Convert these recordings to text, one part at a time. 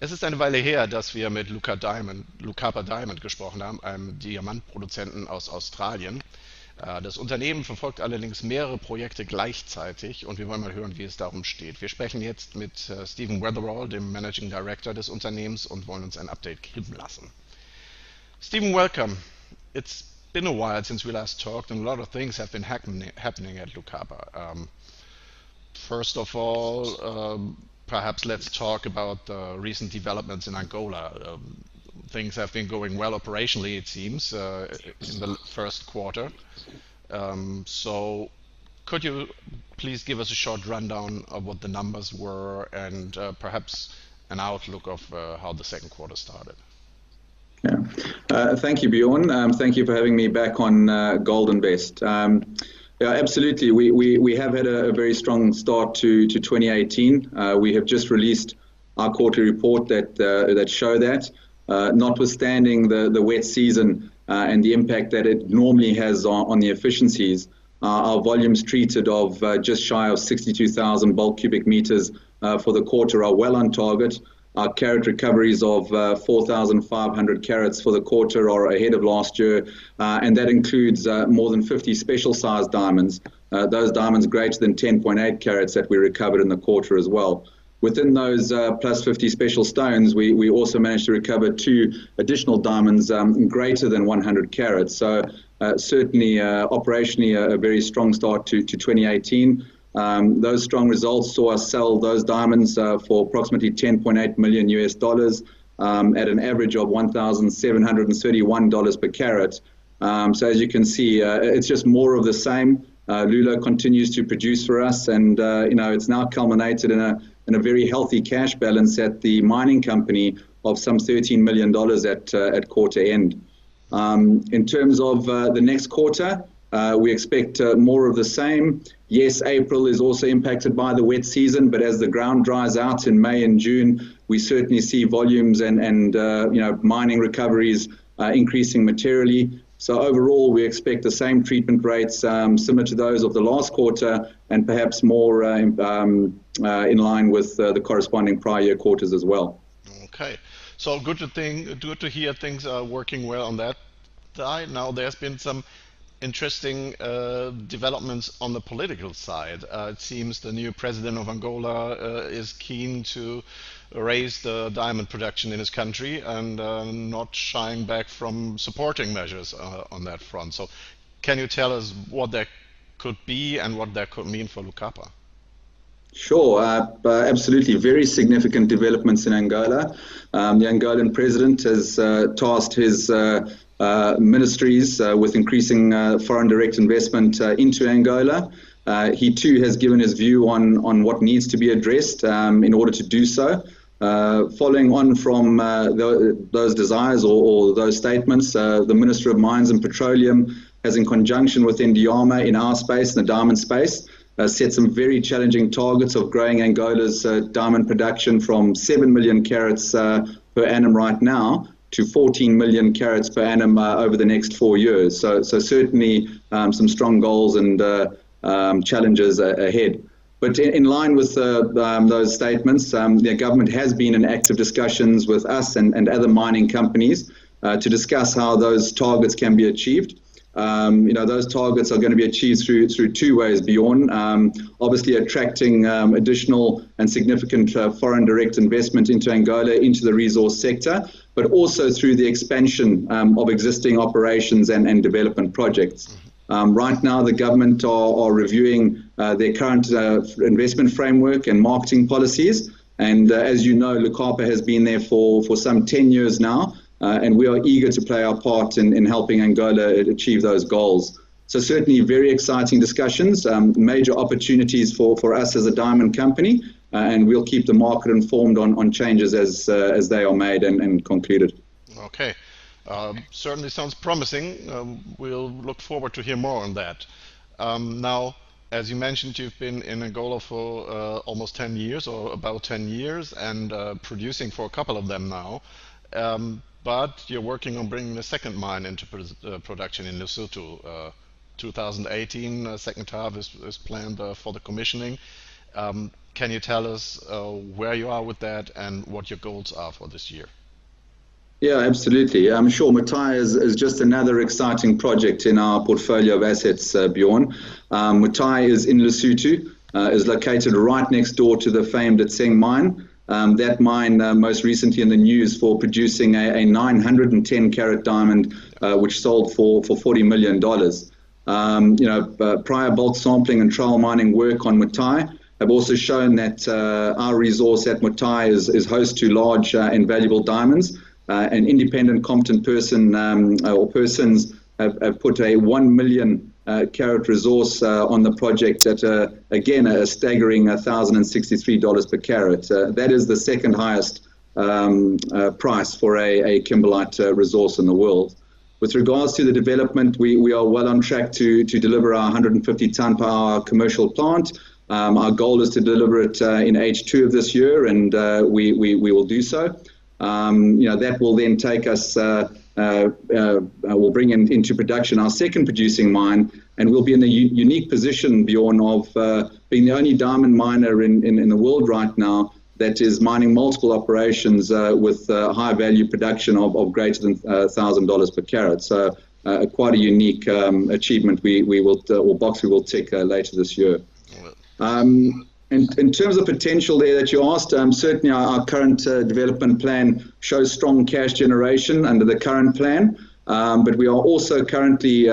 Es ist eine Weile her, dass wir mit Lucapa Diamond gesprochen haben, einem Diamantproduzenten aus Australien. Das Unternehmen verfolgt allerdings mehrere Projekte gleichzeitig und wir wollen mal hören, wie es darum steht. Wir sprechen jetzt mit Stephen Wetherall, dem Managing Director des Unternehmens, und wollen uns ein Update geben lassen. Stephen, welcome. It's been a while since we last talked, and a lot of things have been happening at Lucapa. First of all, perhaps let's talk about the recent developments in Angola. Things have been going well operationally, it seems, in the first quarter. So could you please give us a short rundown of what the numbers were and perhaps an outlook of how the second quarter started? Yeah. Thank you, Bjorn. Thank you for having me back on Gold Invest. Yeah, absolutely. We have had a very strong start to 2018. We have just released our quarterly report that show that, notwithstanding the wet season and the impact that it normally has on the efficiencies, our volumes treated of just shy of 62,000 bulk cubic meters for the quarter are well on target. Our carat recoveries of 4,500 carats for the quarter are ahead of last year, and that includes more than 50 special sized diamonds, those diamonds greater than 10.8 carats that we recovered in the quarter as well. Within those plus 50 special stones, we also managed to recover 2 additional diamonds greater than 100 carats. So certainly operationally a very strong start to 2018. Those strong results saw us sell those diamonds for approximately $10.8 million US at an average of $1,731 per carat. So as you can see, it's just more of the same. Lulo continues to produce for us, and it's now culminated in a very healthy cash balance at the mining company of some $13 million at quarter end. In terms of the next quarter, we expect more of the same. Yes, April is also impacted by the wet season, but as the ground dries out in May and June, we certainly see volumes and mining recoveries increasing materially. So overall, we expect the same treatment rates similar to those of the last quarter, and perhaps more in line with the corresponding prior year quarters as well. Okay, so good to hear things are working well on that side. Now there's been some interesting developments on the political side. It seems the new president of Angola is keen to raise the diamond production in his country and not shying back from supporting measures on that front. So can you tell us what that could be and what that could mean for Lucapa? Sure, absolutely. Very significant developments in Angola. The Angolan president has tasked his ministries with increasing foreign direct investment into Angola. He too has given his view on what needs to be addressed in order to do so. Following on from those desires or those statements, the Minister of Mines and Petroleum has, in conjunction with Ndiama in our space, the diamond space, set some very challenging targets of growing Angola's diamond production from 7 million carats per annum right now to 14 million carats per annum over the next 4 years. So certainly some strong goals and challenges ahead. But in line with those statements, the government has been in active discussions with us and other mining companies to discuss how those targets can be achieved. Those targets are going to be achieved through 2 ways, Bjorn. Obviously attracting additional and significant foreign direct investment into Angola, into the resource sector, but also through the expansion of existing operations and development projects. Right now, the government are reviewing their current investment framework and marketing policies. And as you know, Lucapa has been there for some 10 years now. And we are eager to play our part in helping Angola achieve those goals. So certainly very exciting discussions, major opportunities for us as a diamond company, and we'll keep the market informed on changes as they are made and concluded. Okay, certainly sounds promising. We'll look forward to hear more on that. Now, as you mentioned, you've been in Angola for almost 10 years, or about 10 years, and producing for a couple of them now. But you're working on bringing the second mine into production in Lesotho. 2018, second half is planned for the commissioning. Can you tell us where you are with that and what your goals are for this year? Yeah, absolutely. I'm sure Mutai is just another exciting project in our portfolio of assets, Bjorn. Mutai is in Lesotho, is located right next door to the famed Tseng mine. That mine most recently in the news for producing a 910 carat diamond, which sold for $40 million. Prior bulk sampling and trial mining work on Mutai have also shown that our resource at Mutai is host to large and valuable diamonds. An independent competent person or persons have put a 1 million carat resource on the project at, again, a staggering $1,063 per carat. That is the second highest price for a kimberlite resource in the world. With regards to the development, we are well on track to deliver our 150 ton per hour commercial plant. Our goal is to deliver it in H2 of this year, and we will do so. That will then take us, we'll bring into production our second producing mine, and we'll be in the unique position, Bjorn, of being the only diamond miner in the world right now that is mining multiple operations with high value production of greater than $1,000 per carat. So quite a unique achievement we will tick later this year. In terms of potential there that you asked, certainly our current development plan shows strong cash generation under the current plan, but we are also currently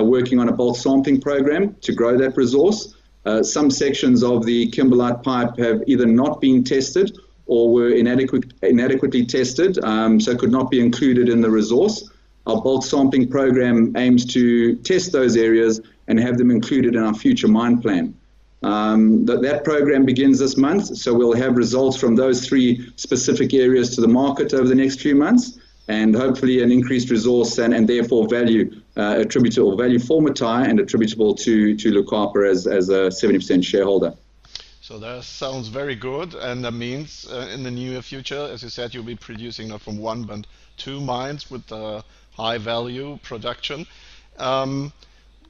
working on a bulk sampling program to grow that resource. Some sections of the kimberlite pipe have either not been tested or were inadequately tested, so could not be included in the resource. Our bulk sampling program aims to test those areas and have them included in our future mine plan. That program begins this month, so we'll have results from those three specific areas to the market over the next few months, and hopefully an increased resource and therefore value attributable value for Mutai and attributable to Lucapa as a 70% shareholder. So that sounds very good, and that means in the near future, as you said, you'll be producing not from one but two mines with high value production.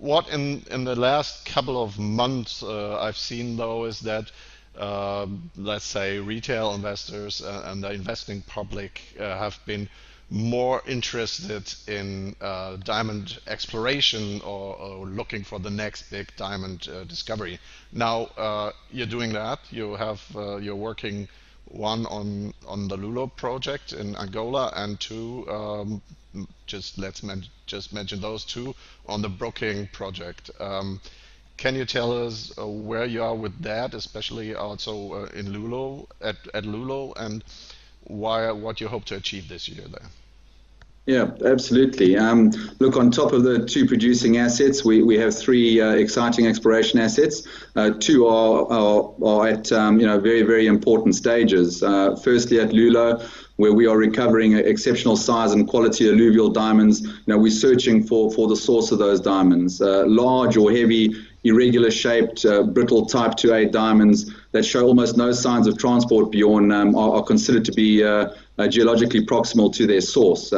What in the last couple of months I've seen though is that let's say retail investors and the investing public have been more interested in diamond exploration or looking for the next big diamond discovery. Now you're doing that. You have you're working one on the Lulo project in Angola, and two let's mention those two on the Brooking project. Can you tell us where you are with that, especially also in Lulo at Lulo, and what you hope to achieve this year there? Yeah, absolutely. Look, on top of the two producing assets, we have three exciting exploration assets. Two are at very, very important stages. Firstly, at Lulo, where we are recovering exceptional size and quality alluvial diamonds. We're searching for the source of those diamonds. Large or heavy, irregular shaped, brittle type 2A diamonds that show almost no signs of transport beyond are considered to be geologically proximal to their source.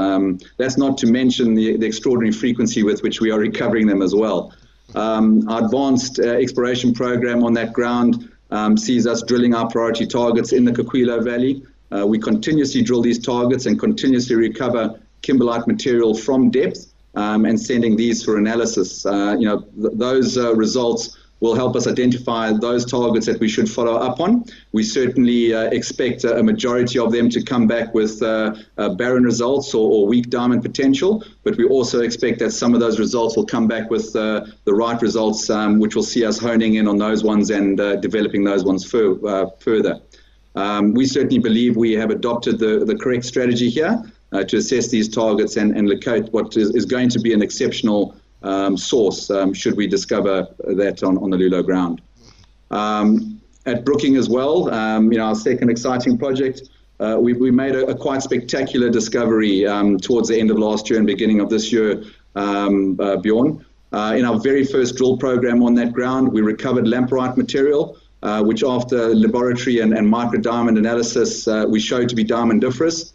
That's not to mention the extraordinary frequency with which we are recovering them as well. Our advanced exploration program on that ground sees us drilling our priority targets in the Coquilo Valley. We continuously drill these targets and continuously recover kimberlite material from depth and sending these for analysis. Those results will help us identify those targets that we should follow up on. We certainly expect a majority of them to come back with barren results or weak diamond potential, but we also expect that some of those results will come back with the right results, which will see us honing in on those ones and developing those ones further. We certainly believe we have adopted the correct strategy here to assess these targets and locate what is going to be an exceptional source should we discover that on the Lulo ground. At Brooking as well, our second exciting project, we made a quite spectacular discovery towards the end of last year and beginning of this year, Bjorn. In our very first drill program on that ground, we recovered lamproite material, which after laboratory and micro-diamond analysis, we showed to be diamondiferous.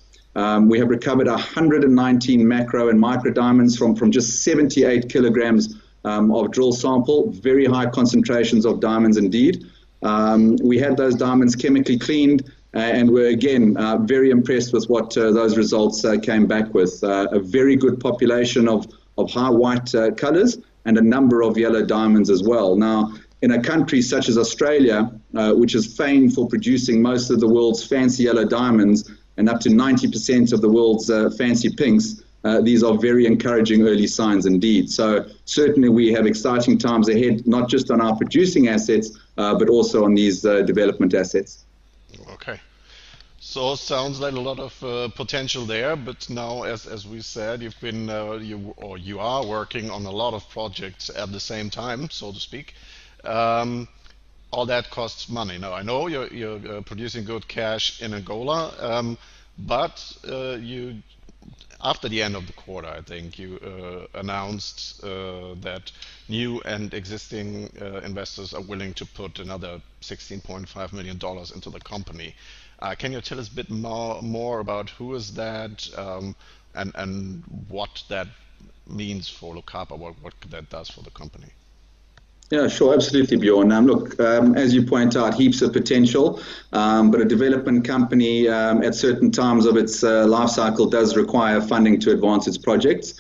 We have recovered 119 macro and micro diamonds from just 78 kilograms of drill sample, very high concentrations of diamonds indeed. We had those diamonds chemically cleaned, and we're again very impressed with what those results came back with. A very good population of high white colors and a number of yellow diamonds as well. Now, in a country such as Australia, which is famed for producing most of the world's fancy yellow diamonds and up to 90% of the world's fancy pinks, these are very encouraging early signs indeed. So certainly we have exciting times ahead, not just on our producing assets, but also on these development assets. Okay. So sounds like a lot of potential there, but now, as we said, you've been you are working on a lot of projects at the same time, so to speak. All that costs money. Now I know you're producing good cash in Angola, but you, after the end of the quarter, I think you announced that new and existing investors are willing to put another $16.5 million into the company. Can you tell us a bit more about who is that, and what that means for Lucapa, what that does for the company? Yeah, sure, absolutely, Bjorn. Look, as you point out, heaps of potential, but a development company at certain times of its life cycle does require funding to advance its projects.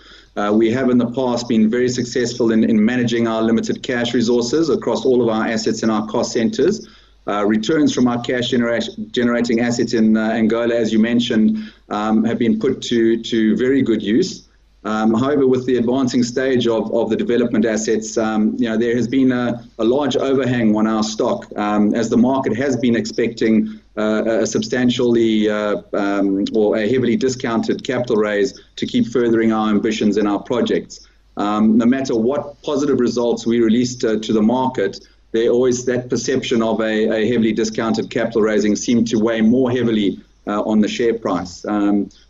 We have in the past been very successful in managing our limited cash resources across all of our assets and our cost centers. Returns from our cash generating assets in Angola, as you mentioned, have been put to very good use. However, with the advancing stage of the development assets, there has been a large overhang on our stock, as the market has been expecting a substantially or a heavily discounted capital raise to keep furthering our ambitions in our projects. No matter what positive results we released to the market, there always that perception of a heavily discounted capital raising seemed to weigh more heavily on the share price.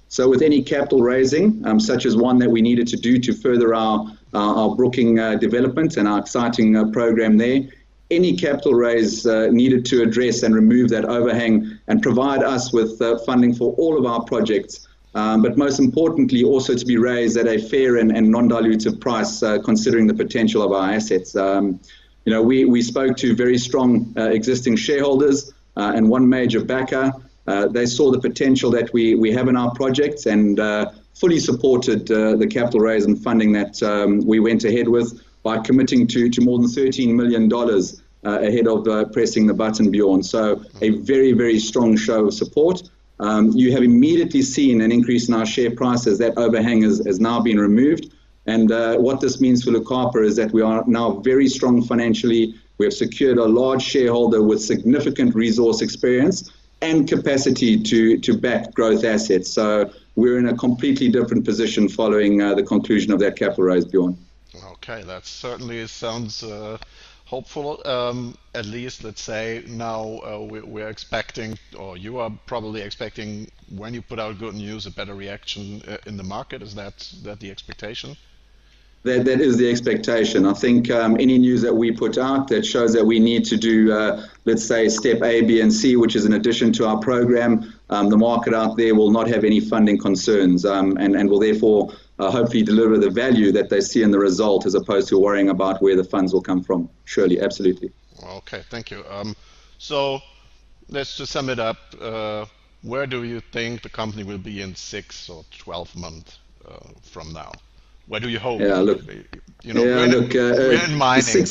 So with any capital raising, such as one that we needed to do to further our Brooking development and our exciting program there, any capital raise needed to address and remove that overhang and provide us with funding for all of our projects, but most importantly also to be raised at a fair and non-dilutive price, considering the potential of our assets. We spoke to very strong existing shareholders and one major backer. They saw the potential that we have in our projects and fully supported the capital raise and funding that we went ahead with by committing to more than $13 million ahead of pressing the button, Bjorn. So a very, very strong show of support. You have immediately seen an increase in our share price as that overhang has now been removed. And what this means for Lucapa is that we are now very strong financially. We have secured a large shareholder with significant resource experience and capacity to back growth assets. So we're in a completely different position following the conclusion of that capital raise, Bjorn. Okay, that certainly sounds hopeful. At least, let's say now we're expecting, or you are probably expecting, when you put out good news, a better reaction in the market. Is that the expectation? That is the expectation. I think any news that we put out that shows that we need to do, let's say, step A, B, and C, which is in addition to our program, the market out there will not have any funding concerns and will therefore hopefully deliver the value that they see in the result as opposed to worrying about where the funds will come from. Surely, absolutely. Okay, thank you. So let's just sum it up. Where do you think the company will be in 6 or 12 months from now? Where do you hope? Yeah, look. We're in mining.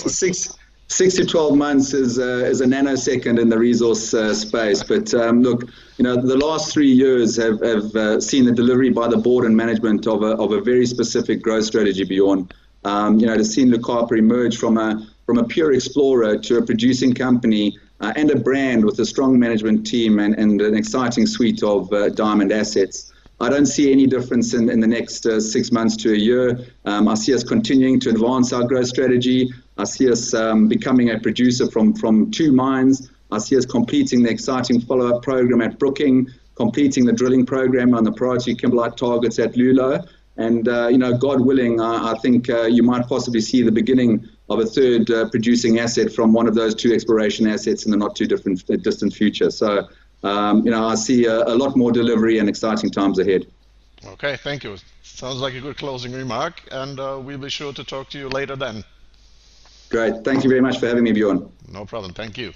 6 to 12 months is a nanosecond in the resource space. But look, the last 3 years have seen the delivery by the board and management of a very specific growth strategy, Bjorn. To see Lucapa emerge from a pure explorer to a producing company and a brand with a strong management team and an exciting suite of diamond assets. I don't see any difference in the next 6 months to a year. I see us continuing to advance our growth strategy. I see us becoming a producer from 2 mines. I see us completing the exciting follow-up program at Brooking, completing the drilling program on the priority kimberlite targets at Lulo. And, God willing, I think you might possibly see the beginning of a third producing asset from one of those 2 exploration assets in the not too distant future. So, I see a lot more delivery and exciting times ahead. Okay, thank you. Sounds like a good closing remark, and we'll be sure to talk to you later then. Great. Thank you very much for having me, Bjorn. No problem. Thank you.